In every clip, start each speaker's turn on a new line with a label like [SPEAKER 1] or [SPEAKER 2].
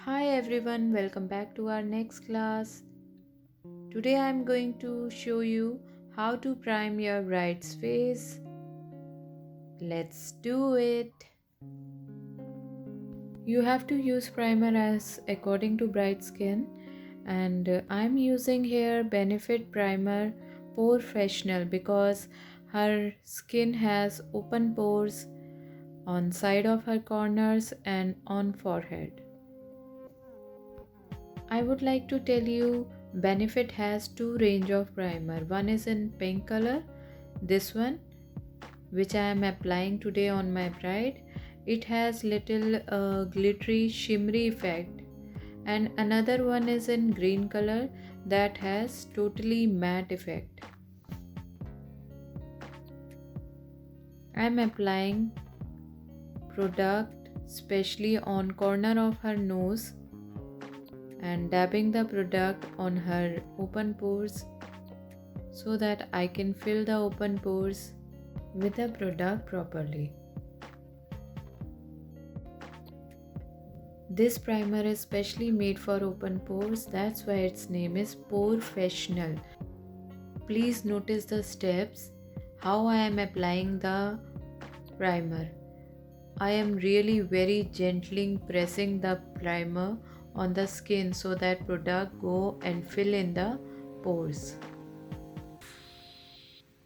[SPEAKER 1] Hi everyone, welcome back to our next class. Today I am going to show you how to prime your bride's face. Let's do it. You have to use primer as according to bride's skin, and I'm using here Benefit Primer Professional because her skin has open pores on side of her corners and on forehead. I would like to tell you Benefit has two range of primer. One is in pink color, this one which I am applying today on my bride. It has little glittery shimmery effect, and another one is in green color that has totally matte effect. I am applying product especially on corner of her nose and dabbing the product on her open pores so that I can fill the open pores with the product properly. This primer is specially made for open pores, that's why its name is Professional. Please notice the steps how I am applying the primer. I am really very gently pressing the primer on the skin so that product go and fill in the pores.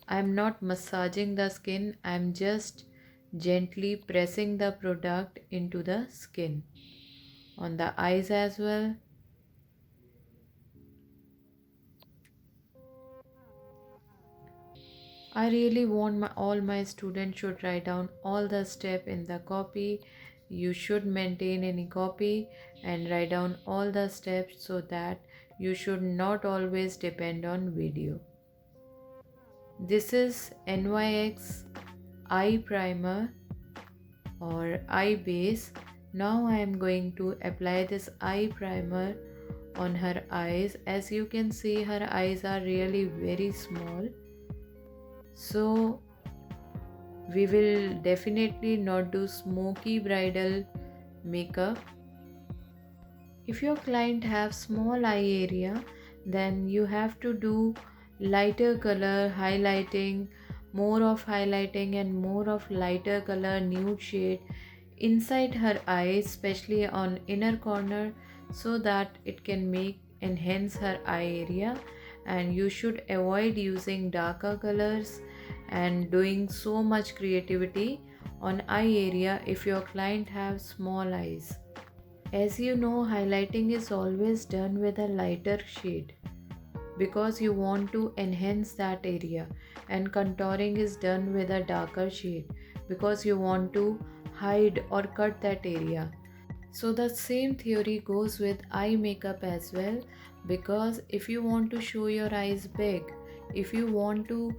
[SPEAKER 1] I am not massaging the skin, I am just gently pressing the product into the skin. On the eyes as well. I really want all my students should write down all the step in the copy. You should maintain any copy and write down all the steps so that you should not always depend on video. This is NYX eye primer or eye base. Now I am going to apply this eye primer on her eyes. As you can see, her eyes are really very small. So we will definitely not do smoky bridal makeup. If your client have small eye area, then you have to do lighter color highlighting, more of highlighting and more of lighter color nude shade inside her eyes, especially on inner corner, so that it can make enhance her eye area. And you should avoid using darker colors and doing so much creativity on eye area if your client have small eyes. As you know, highlighting is always done with a lighter shade because you want to enhance that area, and contouring is done with a darker shade because you want to hide or cut that area. So the same theory goes with eye makeup as well, because if you want to show your eyes big, if you want to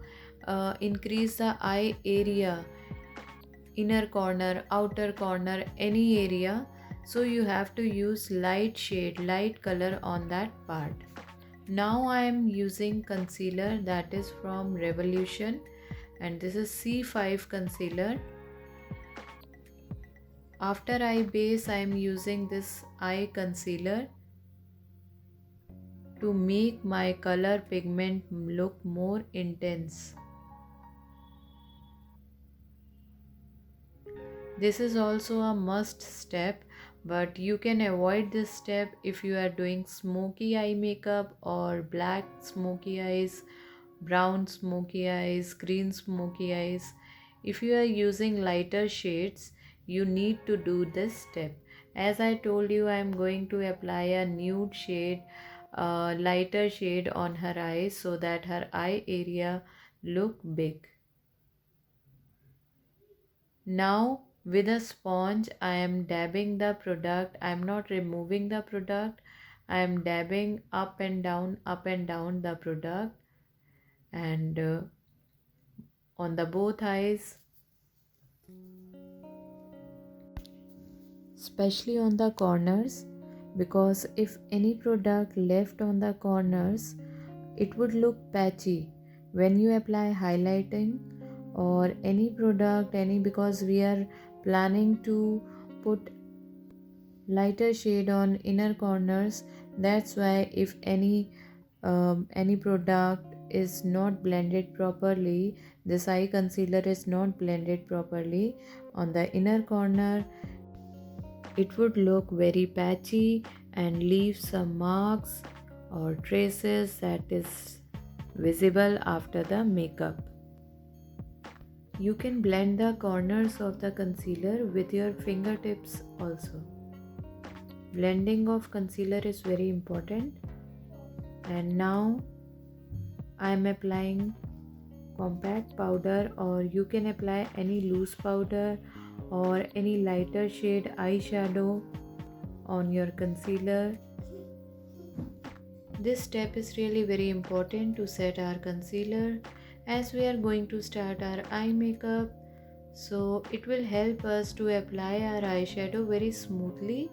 [SPEAKER 1] increase the eye area, inner corner, outer corner, any area, so you have to use light shade, light color on that part. Now I am using concealer that is from Revolution, and this is C5 concealer. After eye base, I am using this eye concealer to make my color pigment look more intense. This is also a must step, but you can avoid this step if you are doing smoky eye makeup or black smoky eyes, brown smoky eyes, green smoky eyes. If you are using lighter shades, you need to do this step. As I told you, I am going to apply a nude shade, lighter shade on her eyes so that her eye area look big. Now with a sponge I am dabbing the product. I am not removing the product. I am dabbing up and down the product, and on the both eyes, especially on the corners, because if any product left on the corners, it would look patchy when you apply highlighting or any product, any, because we are planning to put lighter shade on inner corners. That's why if any product is not blended properly, this eye concealer is not blended properly on the inner corner, it would look very patchy and leave some marks or traces that is visible after the makeup. You can blend the corners of the concealer with your fingertips also. Blending of concealer is very important. And now I am applying compact powder, or you can apply any loose powder or any lighter shade eyeshadow on your concealer. This step is really very important to set our concealer as we are going to start our eye makeup. So it will help us to apply our eyeshadow very smoothly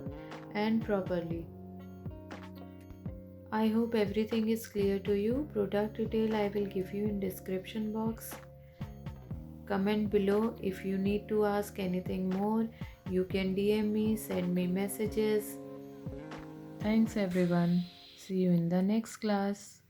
[SPEAKER 1] and properly. I hope everything is clear to you. Product detail I will give you in description box. Comment below if you need to ask anything more. You can DM me, send me messages. Thanks everyone. See you in the next class.